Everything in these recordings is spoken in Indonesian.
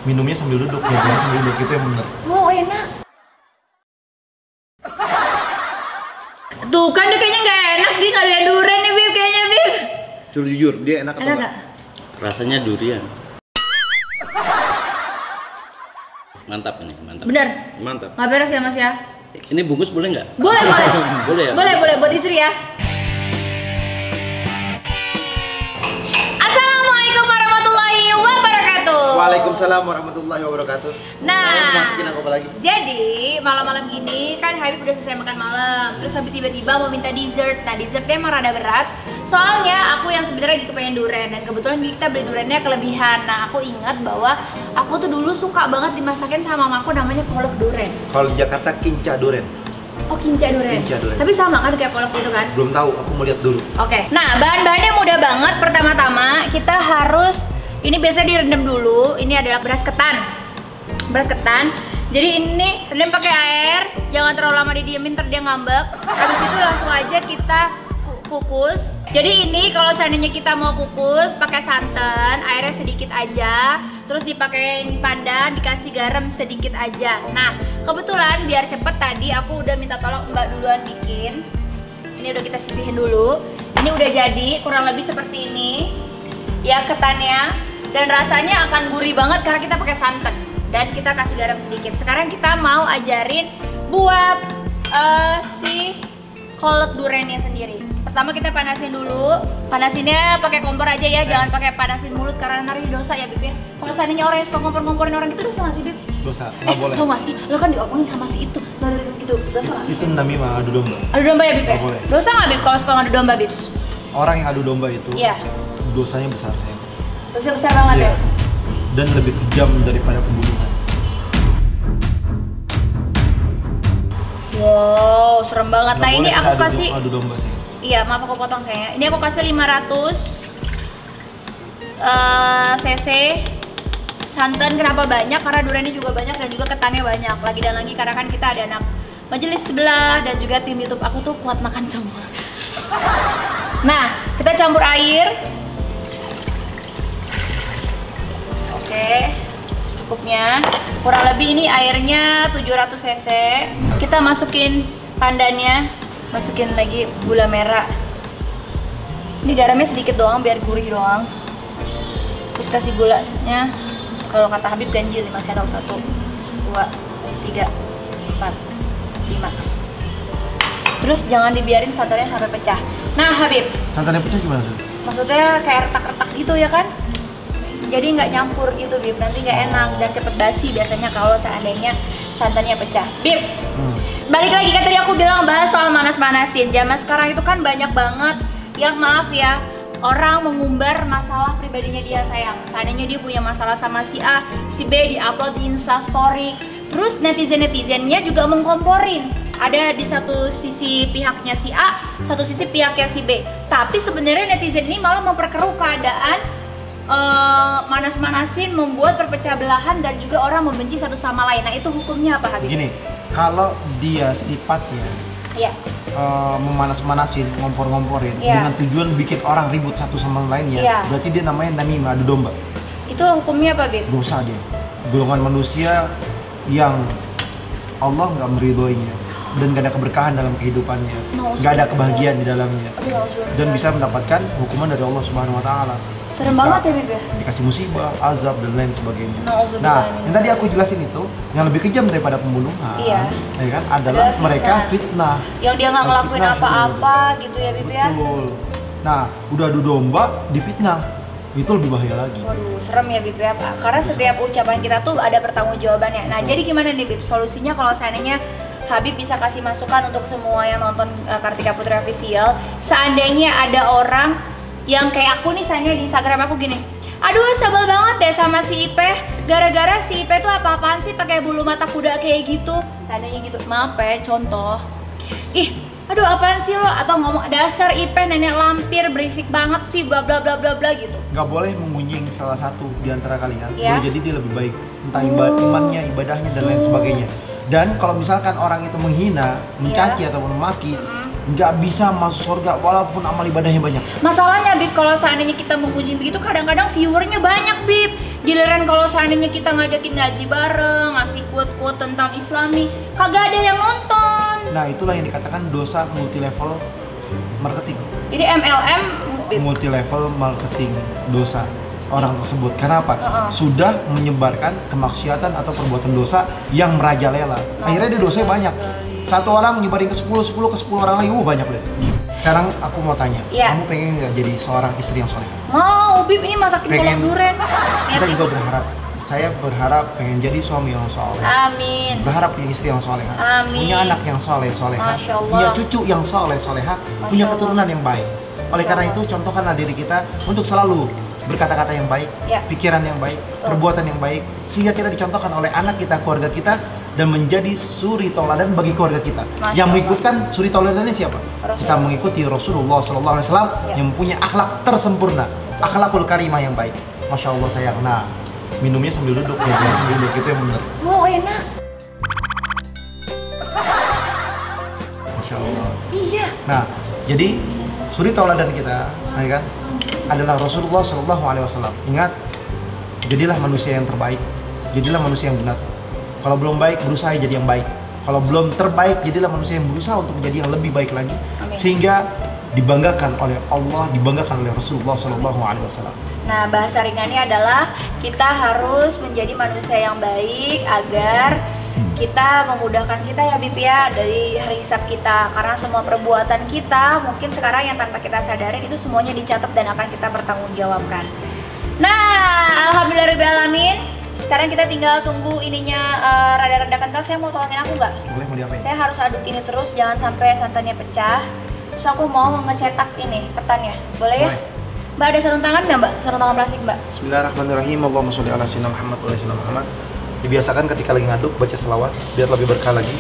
minumnya sambil duduk, jajannya sambil duduk, itu yang bener. Wow, enak. Tuh kan dia kayaknya nggak enak, dia nggak ada durian nih Bib, kayaknya Bib. Jujur, dia enak atau Enak enggak? nggak? Rasanya durian. Mantap ini, mantap. Bener? Mantap. Nggak beres ya Mas ya? Ini bungkus boleh nggak? Boleh, boleh. Boleh ya? Boleh, buat istri ya. Assalamualaikum warahmatullahi wabarakatuh. Waalaikumsalam warahmatullahi wabarakatuh. Nah, Saya mau masakin apa lagi? Jadi malam-malam gini kan Habib udah selesai makan malam, terus Habib tiba-tiba mau minta dessert. Nah dessertnya emang rada berat, soalnya aku yang sebenarnya lagi kepengen durian dan kebetulan kita beli duriannya kelebihan. Nah aku ingat bahwa aku tuh dulu suka banget dimasakin sama mamaku namanya kolak durian. Kalau di Jakarta kinca durian. Oh kinca durian. Kinca durian. Tapi sama kan kayak kolak gitu kan? Belum tahu, aku mau lihat dulu. Oke. Nah bahan-bahannya mudah banget. Pertama-tama kita harus ini biasanya direndam dulu. Ini adalah beras ketan. Beras ketan. Jadi ini rendam pakai air, jangan terlalu lama didiemin ntar dia ngambek. Habis itu langsung aja kita kukus. Jadi ini kalau seandainya kita mau kukus pakai santan, airnya sedikit aja, terus dipakein pandan, dikasih garam sedikit aja. Nah, kebetulan biar cepet tadi aku udah minta tolong Mbak duluan bikin. Ini udah kita sisihin dulu. Ini udah jadi kurang lebih seperti ini. Ya ketannya dan rasanya akan gurih banget karena kita pakai santan. Dan kita kasih garam sedikit. Sekarang kita mau ajarin buat si kolak duriannya sendiri. Pertama kita panasin dulu. Panasinnya pakai kompor aja ya, jangan pakai panasin mulut karena nanti dosa ya Bib ya. Kalau seandainya orang yang suka kompor-komporin orang gitu dosa nggak sih Bib? Dosa, nggak boleh. Tau nggak sih, lo kan diomongin sama si itu, gitu, dosa nggak? Itu namanya adu domba. Adu domba ya Bib ya? Nggak boleh. Dosa nggak Bib kalau suka ngadu domba Bib? Orang yang adu domba itu, Iya. dosanya besar sayang. Dosa besar banget Iya. ya? Dan lebih kejam daripada pembunuhan. Wow, serem banget. Nah Nggak ini boleh aku kita kasih, adu domba sayang. iya maaf aku potong saya. Ini aku kasih 500 cc santan. Kenapa banyak? Karena duriannya juga banyak dan juga ketannya banyak. Lagi dan lagi karena kan kita ada anak majelis sebelah dan juga tim YouTube aku tuh kuat makan semua. Nah, kita campur air. Oke, secukupnya. Kurang lebih ini airnya 700 cc. Kita masukin pandannya, masukin lagi gula merah. Ini garamnya sedikit doang biar gurih doang. Terus kasih gulanya. Kalau kata Habib ganjil 5 sendok. 1, 2, 3, 4, 5. Terus jangan dibiarin santannya sampai pecah. Nah Habib, Santannya pecah gimana sih? maksudnya kayak retak-retak gitu ya kan? Jadi nggak nyampur gitu Bib, nanti nggak enak dan cepet basi biasanya kalau seandainya santannya pecah. Bib, balik lagi kan tadi aku bilang bahas soal manas-manasin. Zaman sekarang itu kan banyak banget yang maaf ya, orang mengumbar masalah pribadinya dia sayang. Seandainya dia punya masalah sama si A, si B diupload di Instastory. Terus netizen-netizennya juga mengkomporin. Ada di satu sisi pihaknya si A, satu sisi pihaknya si B. Tapi sebenarnya netizen ini malah memperkeruh keadaan, manas-manasin, membuat perpecah belahan dan juga orang membenci satu sama lain. Nah itu hukumnya apa Habib? Gini, kalau dia sifatnya Iya. memanas-manasin, ngompor-ngomporin Iya. dengan tujuan bikin orang ribut satu sama lainnya, Iya. berarti dia namanya namimah, adu domba. Itu hukumnya apa Bib? Dosa dia. Golongan manusia yang Allah nggak meridhoinya dan gak ada keberkahan dalam kehidupannya, nggak ada kebahagiaan di dalamnya, dan bisa mendapatkan hukuman dari Allah Subhanahu Wa Taala. Serem Bisa banget ya Bib ya? dikasih musibah, azab dan lain sebagainya. Nauzubillah Nah, min yang tadi aku jelasin itu yang lebih kejam daripada pembunuhan, Iya. ya kan, adalah Adalah mereka fitnah. fitnah. Yang dia nggak ngelakuin Fitnah, apa-apa gitu ya Bib ya? Betul. Nah, udah adu domba difitnah, itu lebih bahaya lagi. Waduh, serem ya Bib ya Pak. Karena setiap ucapan kita tuh ada pertanggungjawabannya. Nah, jadi gimana nih Bib? Solusinya kalau seandainya Habib bisa kasih masukan untuk semua yang nonton Kartika Putri Official. Seandainya ada orang yang kayak aku nih, misalnya di Instagram aku gini, aduh sebel banget deh sama si Ipeh, gara-gara si Ipeh tuh apa-apaan sih pakai bulu mata kuda kayak gitu. Seandainya gitu, maaf ya, contoh. Ih, aduh apaan sih lo, atau ngomong dasar Ipeh nenek lampir berisik banget sih bla bla bla bla bla gitu. Nggak boleh mengunjing salah satu di antara kalian, Ya. boleh jadi dia lebih baik, entah imannya, ibadahnya dan lain sebagainya. Dan kalau misalkan orang itu menghina, mencaci ataupun memaki, nggak bisa masuk surga walaupun amal ibadahnya banyak. Masalahnya Bib, kalau seandainya kita menguji begitu kadang-kadang viewernya banyak Bib. Giliran kalau seandainya kita ngajakin ngaji bareng, ngasih quote-quote tentang Islami, kagak ada yang nonton. Nah, itulah yang dikatakan dosa multi level marketing. Jadi MLM Multi level marketing dosa orang tersebut. Kenapa? Sudah menyebarkan kemaksiatan atau perbuatan dosa yang merajalela. Akhirnya dia dosanya banyak. Satu orang nyebarin ke 10 ke 10 orang lagi, banyak deh. Sekarang aku mau tanya, kamu pengen nggak jadi seorang istri yang soleh? Mau, Bib ini masakin kolak duren. Kita juga berharap. Saya berharap pengen jadi suami yang soleh. Amin. Berharap punya istri yang soleh. Amin. Punya anak yang soleh soleha. Masya Allah. Punya cucu yang soleh soleha. Punya keturunan yang baik. Oleh karena itu, contohkanlah diri kita untuk selalu berkata-kata yang baik, pikiran yang baik, perbuatan yang baik, sehingga kita dicontohkan oleh anak kita, keluarga kita, dan menjadi suri tauladan bagi keluarga kita. Yang mengikutkan suri tauladannya siapa? Kita mengikuti Rasulullah SAW yang mempunyai akhlak tersempurna, akhlakul karimah yang baik. Masya Allah sayang. Nah, minumnya sambil duduk, jangan sambil duduk, itu yang benar. Wow, enak. Masya Allah. Iya. Nah, jadi suri tauladan kita, ya kan, adalah Rasulullah SAW. Ingat, jadilah manusia yang terbaik, jadilah manusia yang benar. Kalau belum baik, berusaha jadi yang baik. Kalau belum terbaik, jadilah manusia yang berusaha untuk menjadi yang lebih baik lagi. Amin. Sehingga dibanggakan oleh Allah, dibanggakan oleh Rasulullah SAW. Nah, bahasa ringannya adalah kita harus menjadi manusia yang baik agar kita memudahkan kita ya Bib ya dari hari hisab kita, karena semua perbuatan kita mungkin sekarang yang tanpa kita sadarin itu semuanya dicatat dan akan kita pertanggungjawabkan. Nah, alhamdulillahirabbil alamin. Sekarang kita tinggal tunggu ininya rada-rada kental. Saya mau tolongin aku nggak? Boleh, mau diapain? Saya harus aduk ini terus, jangan sampai santannya pecah. Terus aku mau ngecetak ini ketannya, boleh ya? Mbak ada sarung tangan nggak Mbak? Sarung tangan plastik Mbak? Bismillahirrahmanirrahim. Allahumma sholli ala sayyidina Muhammad wa ala sayyidina Muhammad. Dibiasakan ketika lagi ngaduk baca selawat biar lebih berkah lagi.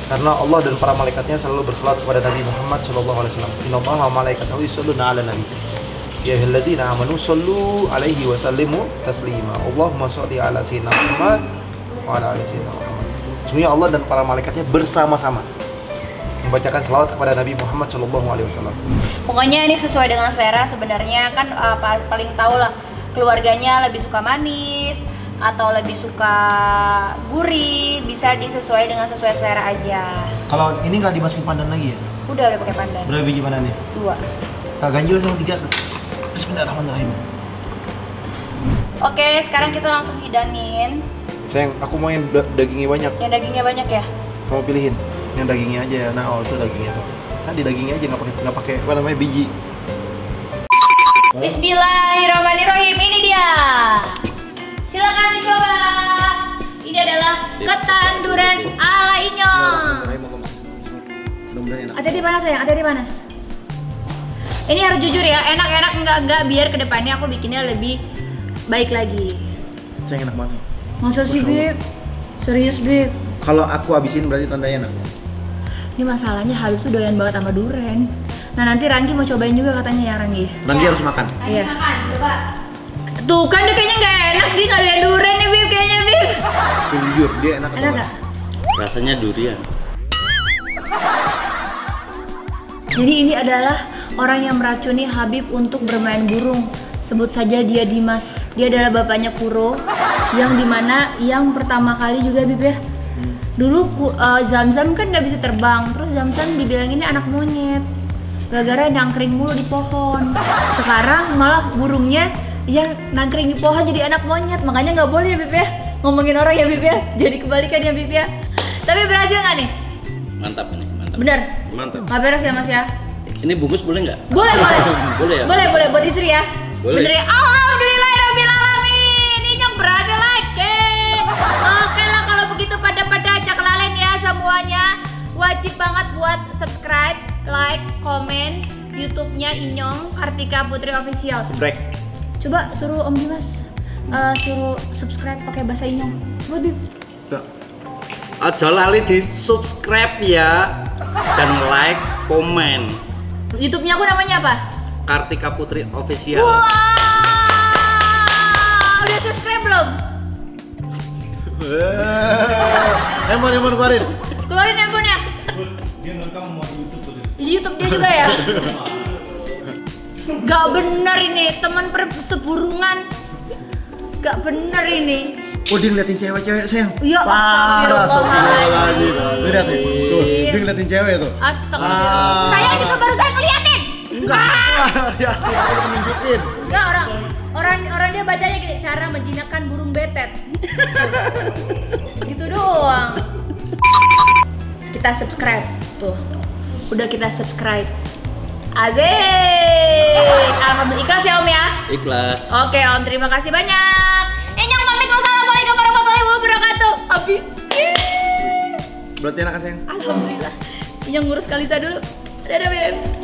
Karena Allah dan para malaikatnya selalu berselawat kepada Nabi Muhammad sallallahu alaihi wasallam. Innallaha wa malaikatahu yusholluna 'alan nabi. Ya ayyuhalladzina amanu shollu 'alaihi wa sallimu taslima. Allahumma sholli ala sayyidina Muhammad wa ala ali sayyidina Muhammad. Semuanya Allah dan para malaikatnya bersama-sama membacakan selawat kepada Nabi Muhammad sallallahu alaihi wasallam. Pokoknya ini sesuai dengan selera sebenarnya kan, paling tahu lah keluarganya lebih suka manis atau lebih suka gurih, bisa disesuai dengan sesuai selera aja. Kalau ini nggak dimasukin pandan lagi ya? Udah pakai pandan. Berapa biji pandannya? 2. Tak ganjil sama 3. Bismillahirrahmanirrahim. Oke, sekarang kita langsung hidangin. Sayang, aku mau yang dagingnya banyak. Yang dagingnya banyak ya? Kamu pilihin yang dagingnya aja ya. Nah, itu dagingnya tuh. Tadi dagingnya aja nggak pakai apa namanya biji. Bismillahirrahmanirrahim. Ini dia. Silakan dicoba. Ini adalah ketan duren ala Inyong. Mudah-mudahan enak. Hati-hati panas sayang, hati-hati panas. Ini harus jujur ya, enak-enak enggak biar kedepannya aku bikinnya lebih baik lagi. Sayang, enak banget. Masa sih Bib? Serius Bib? Kalau aku habisin berarti tandanya enak. Ini masalahnya Habib tuh doyan banget sama duren. Nah nanti Ranggi mau cobain juga katanya ya Ranggi. Ranggi harus makan. Iya. Coba. Tuh kan dia kayaknya nggak enak, dia nggak doyan duren nih Bib kayaknya Bib. Jujur, dia enak. Enak nggak? Rasanya durian. Jadi ini adalah orang yang meracuni Habib untuk bermain burung. Sebut saja dia Dimas. Dia adalah bapaknya Kuro, yang dimana yang pertama kali juga Bib ya. Dulu Zamzam kan nggak bisa terbang, terus Zamzam dibilang ini anak monyet, gara-gara nyangkring mulu di pohon. Sekarang malah burungnya yang nangkring di pohon jadi anak monyet, makanya nggak boleh ya Bib ya ngomongin orang ya Bib ya. Jadi kebalikan ya Bib ya. Tapi berhasil nggak nih? Mantap ini, mantap. Bener? Mantap. Nggak beres ya Mas ya? Ini bungkus boleh nggak? Boleh, boleh. Boleh ya? Boleh, boleh buat istri ya. Boleh. Bener ya? Alhamdulillahirabbil alamin. Inyong berhasil lagi. Oke lah kalau begitu pada ajak lalen ya semuanya. Wajib banget buat subscribe, like, komen YouTube-nya Inyong Kartika Putri Official. Sebrek. Coba suruh Om Dimas suruh subscribe pakai bahasa Inyong. Lebih. Aja lali di subscribe ya dan like, komen. YouTube-nya aku namanya apa? Kartika Putri Official. Wow, udah subscribe belum? Handphone keluarin. Keluarin handphonenya. Dia ngerekam mau di YouTube. Di YouTube dia juga ya? Gak bener ini, teman perseburungan. Gak bener ini. Oh dia ngeliatin cewek-cewek sayang. Iya, astagfirullahaladzim. Lihat nih, tuh dia ngeliatin cewek tuh. Astagfirullah. Saya juga baru saya ngeliatin. Enggak, ya aku nunjukin. Enggak, orang dia bacanya gini, cara menjinakkan burung betet. Gitu doang. Kita subscribe tuh. Udah kita subscribe. Azik. Alhamdulillah, ikhlas ya Om ya? Ikhlas. Oke Om, terima kasih banyak. Enyang pamit, wassalamualaikum warahmatullahi wabarakatuh. Habis. Berarti enak kan sayang? Alhamdulillah. Enyang ngurus Kalisa dulu. Dadah Beb.